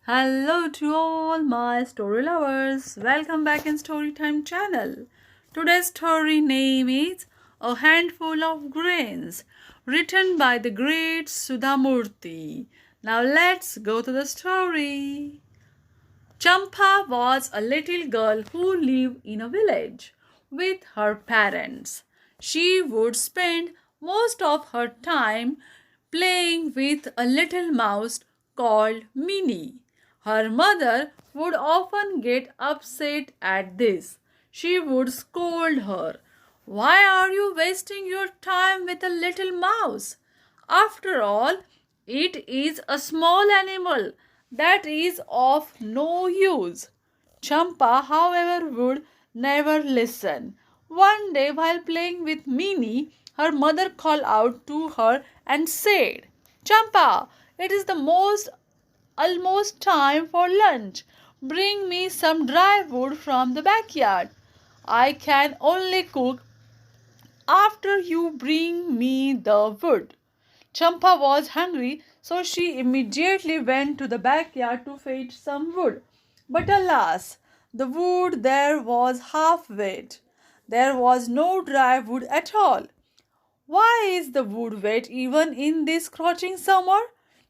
Hello to all my story lovers. Welcome back in Storytime channel. Today's story name is A Handful of Grains, written by the great Sudha Murty. Now let's go to the story. Champa was a little girl who lived in a village with her parents. She would spend most of her time playing with a little mouse called Minnie. Her mother would often get upset at this. She would scold her. Why are you wasting your time with a little mouse? After all, it is a small animal that is of no use. Champa, however, would never listen. One day, while playing with Minnie, her mother called out to her and said, Champa, it is the most almost time for lunch. Bring me some dry wood from the backyard. I can only cook after you bring me the wood. Champa was hungry, so she immediately went to the backyard to fetch some wood. But alas, the wood there was half wet. There was no dry wood at all. Why is the wood wet even in this scorching summer?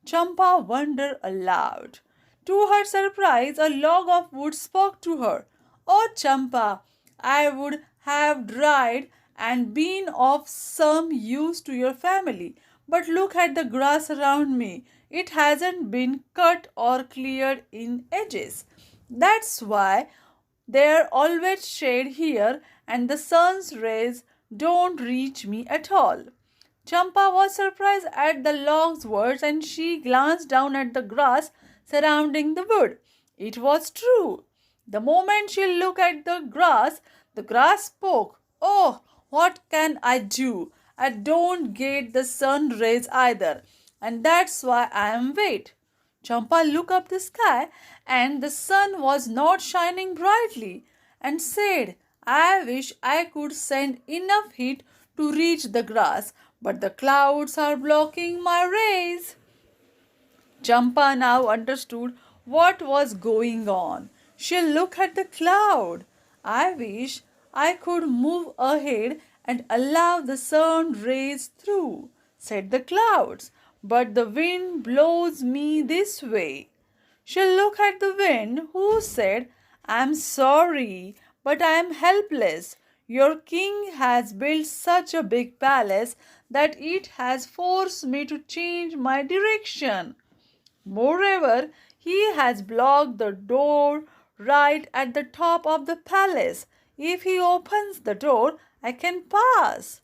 Champa wondered aloud. To her surprise, a log of wood spoke to her. Oh, Champa, I would have dried and been of some use to your family. But look at the grass around me. It hasn't been cut or cleared in ages. That's why there's always shade here, and the sun's rays don't reach me at all. Champa was surprised at the log's words and she glanced down at the grass surrounding the wood. It was true. The moment she looked at the grass spoke. Oh, what can I do? I don't get the sun rays either, and that's why I am wet. Champa looked up the sky, and the sun was not shining brightly, and said, I wish I could send enough heat to reach the grass, but the clouds are blocking my rays. Champa now understood what was going on. She looked at the cloud. I wish I could move ahead and allow the sun rays through, said the clouds, but the wind blows me this way. She looked at the wind, who said, I am sorry, but I am helpless. Your king has built such a big palace that it has forced me to change my direction. Moreover, he has blocked the door right at the top of the palace. If he opens the door, I can pass.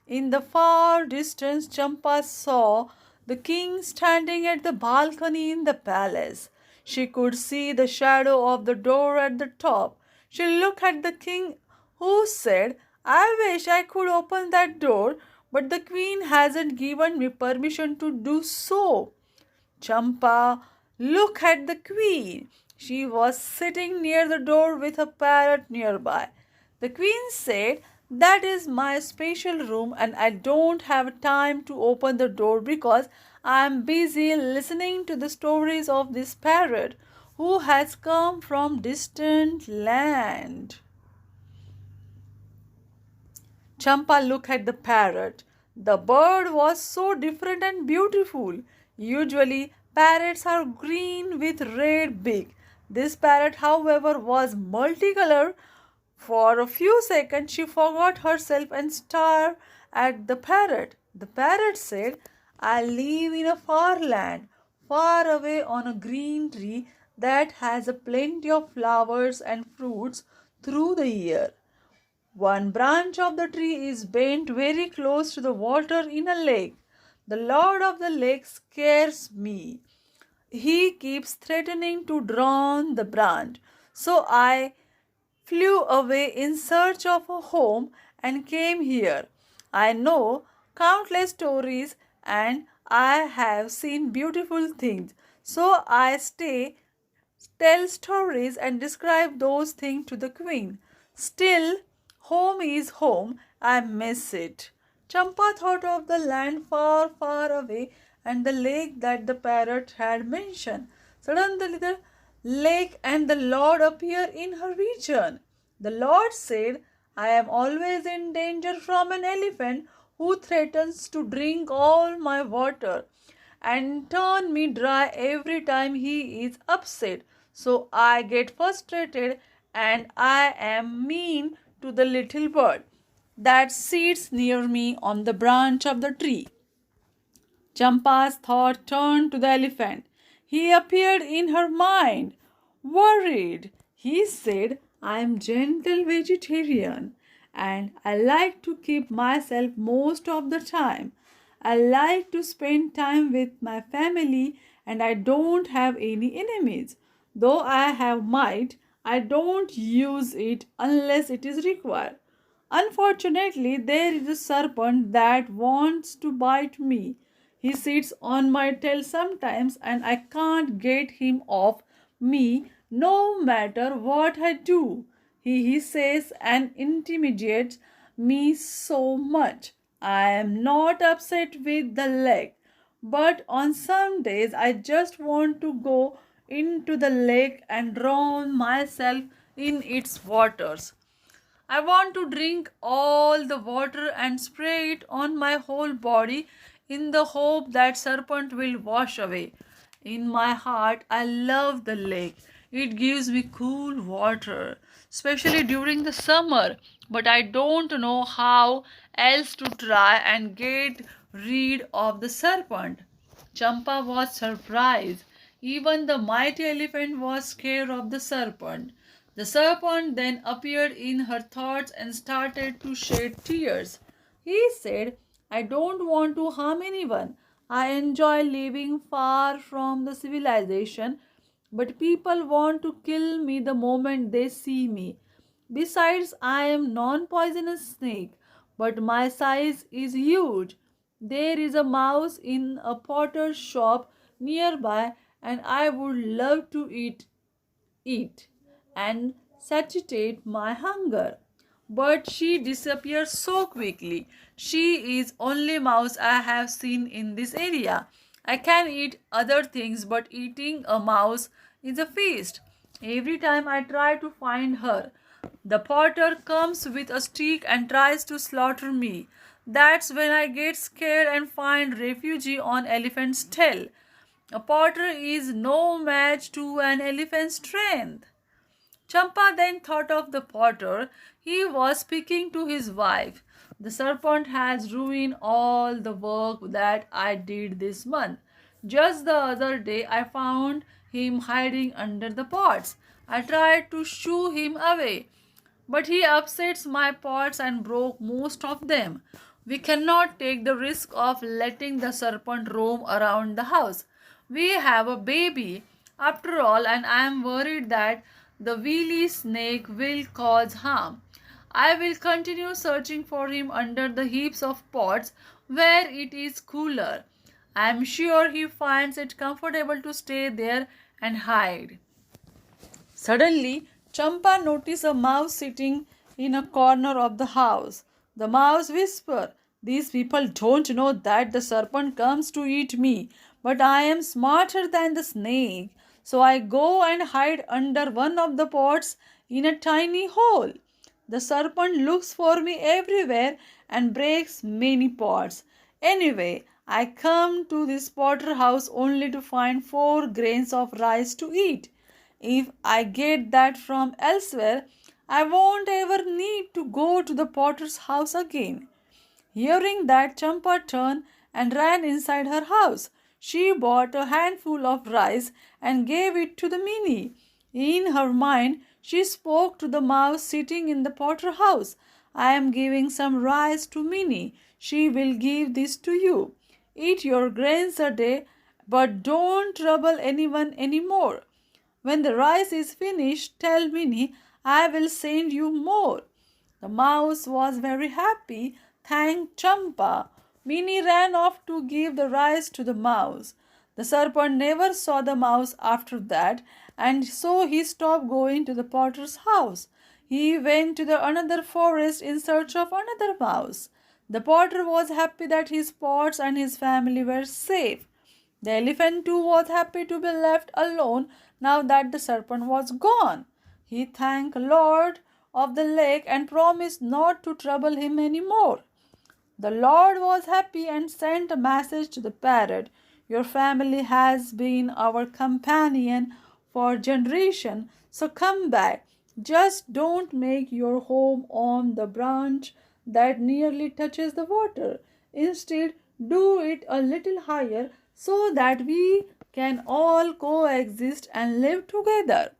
In the far distance, Champa saw the king standing at the balcony in the palace. She could see the shadow of the door at the top. She looked at the king, who said, I wish I could open that door, but the queen hasn't given me permission to do so. Champa looked at the queen. She was sitting near the door with a parrot nearby. The queen said, That is my special room and I don't have time to open the door because I am busy listening to the stories of this parrot who has come from distant land. Champa looked at the parrot. The bird was so different and beautiful. Usually, parrots are green with red beak. This parrot, however, was multicolored. For a few seconds, she forgot herself and stared at the parrot. The parrot said, I live in a far land, far away on a green tree that has a plenty of flowers and fruits through the year. One branch of the tree is bent very close to the water in a lake. The lord of the lake scares me. He keeps threatening to drown the branch. So I flew away in search of a home and came here. I know countless stories and I have seen beautiful things. So I tell stories and describe those things to the queen. Still, home is home. I miss it. Champa thought of the land far, far away and the lake that the parrot had mentioned. Suddenly the lake and the Lord appear in her region. The Lord said, I am always in danger from an elephant who threatens to drink all my water and turn me dry every time he is upset. So I get frustrated and I am mean to the little bird that sits near me on the branch of the tree. Champa's thought turned to the elephant. He appeared in her mind. Worried, he said, I am gentle vegetarian and I like to keep myself most of the time. I like to spend time with my family and I don't have any enemies. Though I have might, I don't use it unless it is required. Unfortunately, there is a serpent that wants to bite me. He sits on my tail sometimes and I can't get him off me no matter what I do. He says and intimidates me so much. I am not upset with the lake, but on some days I just want to go into the lake and drown myself in its waters. I want to drink all the water and spray it on my whole body in the hope that serpent will wash away. In my heart, I love the lake. It gives me cool water, especially during the summer. But I don't know how else to try and get rid of the serpent. Champa was surprised. Even the mighty elephant was scared of the serpent. The serpent then appeared in her thoughts and started to shed tears. He said, I don't want to harm anyone. I enjoy living far from the civilization, but people want to kill me the moment they see me. Besides, I am non-poisonous snake, but my size is huge. There is a mouse in a potter's shop nearby, and I would love to eat and satiate my hunger. But she disappears so quickly. She is only mouse I have seen in this area. I can eat other things, but eating a mouse is a feast. Every time I try to find her, the potter comes with a stick and tries to slaughter me. That's when I get scared and find refuge on elephant's tail. A potter is no match to an elephant's strength. Champa then thought of the potter. He was speaking to his wife. The serpent has ruined all the work that I did this month. Just the other day I found him hiding under the pots. I tried to shoo him away, but he upsets my pots and broke most of them. We cannot take the risk of letting the serpent roam around the house. We have a baby, after all, and I am worried that the wily snake will cause harm. I will continue searching for him under the heaps of pots where it is cooler. I am sure he finds it comfortable to stay there and hide. Suddenly, Champa noticed a mouse sitting in a corner of the house. The mouse whispered, these people don't know that the serpent comes to eat me, but I am smarter than the snake. So I go and hide under one of the pots in a tiny hole. The serpent looks for me everywhere and breaks many pots. Anyway, I come to this potter house only to find 4 grains of rice to eat. If I get that from elsewhere, I won't ever need to go to the potter's house again. Hearing that, Champa turned and ran inside her house. She bought a handful of rice and gave it to the Minnie. In her mind, she spoke to the mouse sitting in the potter house. I am giving some rice to Minnie. She will give this to you. Eat your grains a day, but don't trouble anyone anymore. When the rice is finished, tell Minnie I will send you more. The mouse was very happy, thanked Champa. Minnie ran off to give the rice to the mouse. The serpent never saw the mouse after that, and so he stopped going to the potter's house. He went to the another forest in search of another mouse. The potter was happy that his pots and his family were safe. The elephant too was happy to be left alone now that the serpent was gone. He thanked Lord of the lake and promised not to trouble him any more. The Lord was happy and sent a message to the parrot. Your family has been our companion for generations, so come back. Just don't make your home on the branch that nearly touches the water. Instead, do it a little higher so that we can all coexist and live together.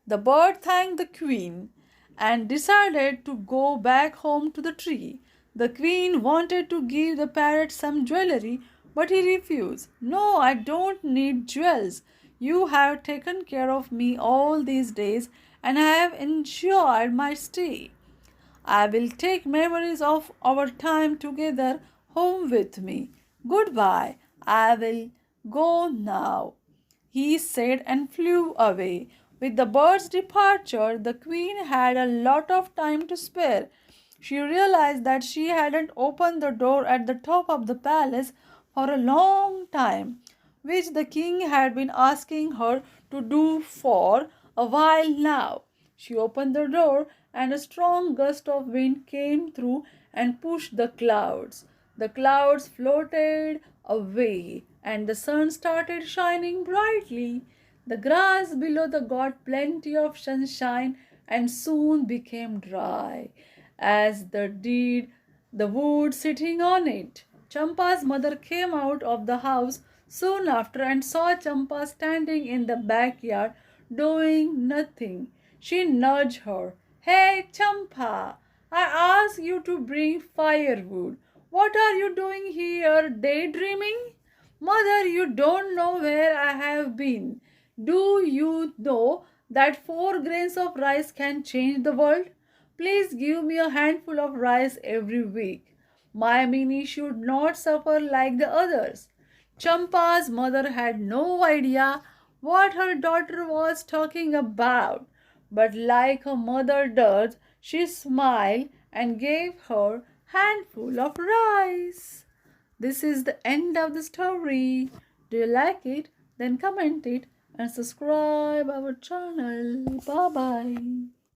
The bird thanked the queen and decided to go back home to the tree. The queen wanted to give the parrot some jewelry, but he refused. No, I don't need jewels. You have taken care of me all these days, and I have enjoyed my stay. I will take memories of our time together home with me. Goodbye. I will go now, he said and flew away. With the bird's departure, the queen had a lot of time to spare. She realized that she hadn't opened the door at the top of the palace for a long time, which the king had been asking her to do for a while now. She opened the door, and a strong gust of wind came through and pushed the clouds. The clouds floated away, and the sun started shining brightly. The grass below got plenty of sunshine and soon became dry, as did the wood sitting on it. Champa's mother came out of the house soon after and saw Champa standing in the backyard doing nothing. She nudged her. Hey, Champa, I asked you to bring firewood. What are you doing here, daydreaming? Mother, you don't know where I have been. Do you know that 4 grains of rice can change the world? Please give me a handful of rice every week. My Minnie should not suffer like the others. Champa's mother had no idea what her daughter was talking about, but like a mother does, she smiled and gave her handful of rice. This is the end of the story. Do you like it? Then comment it and subscribe our channel. Bye bye.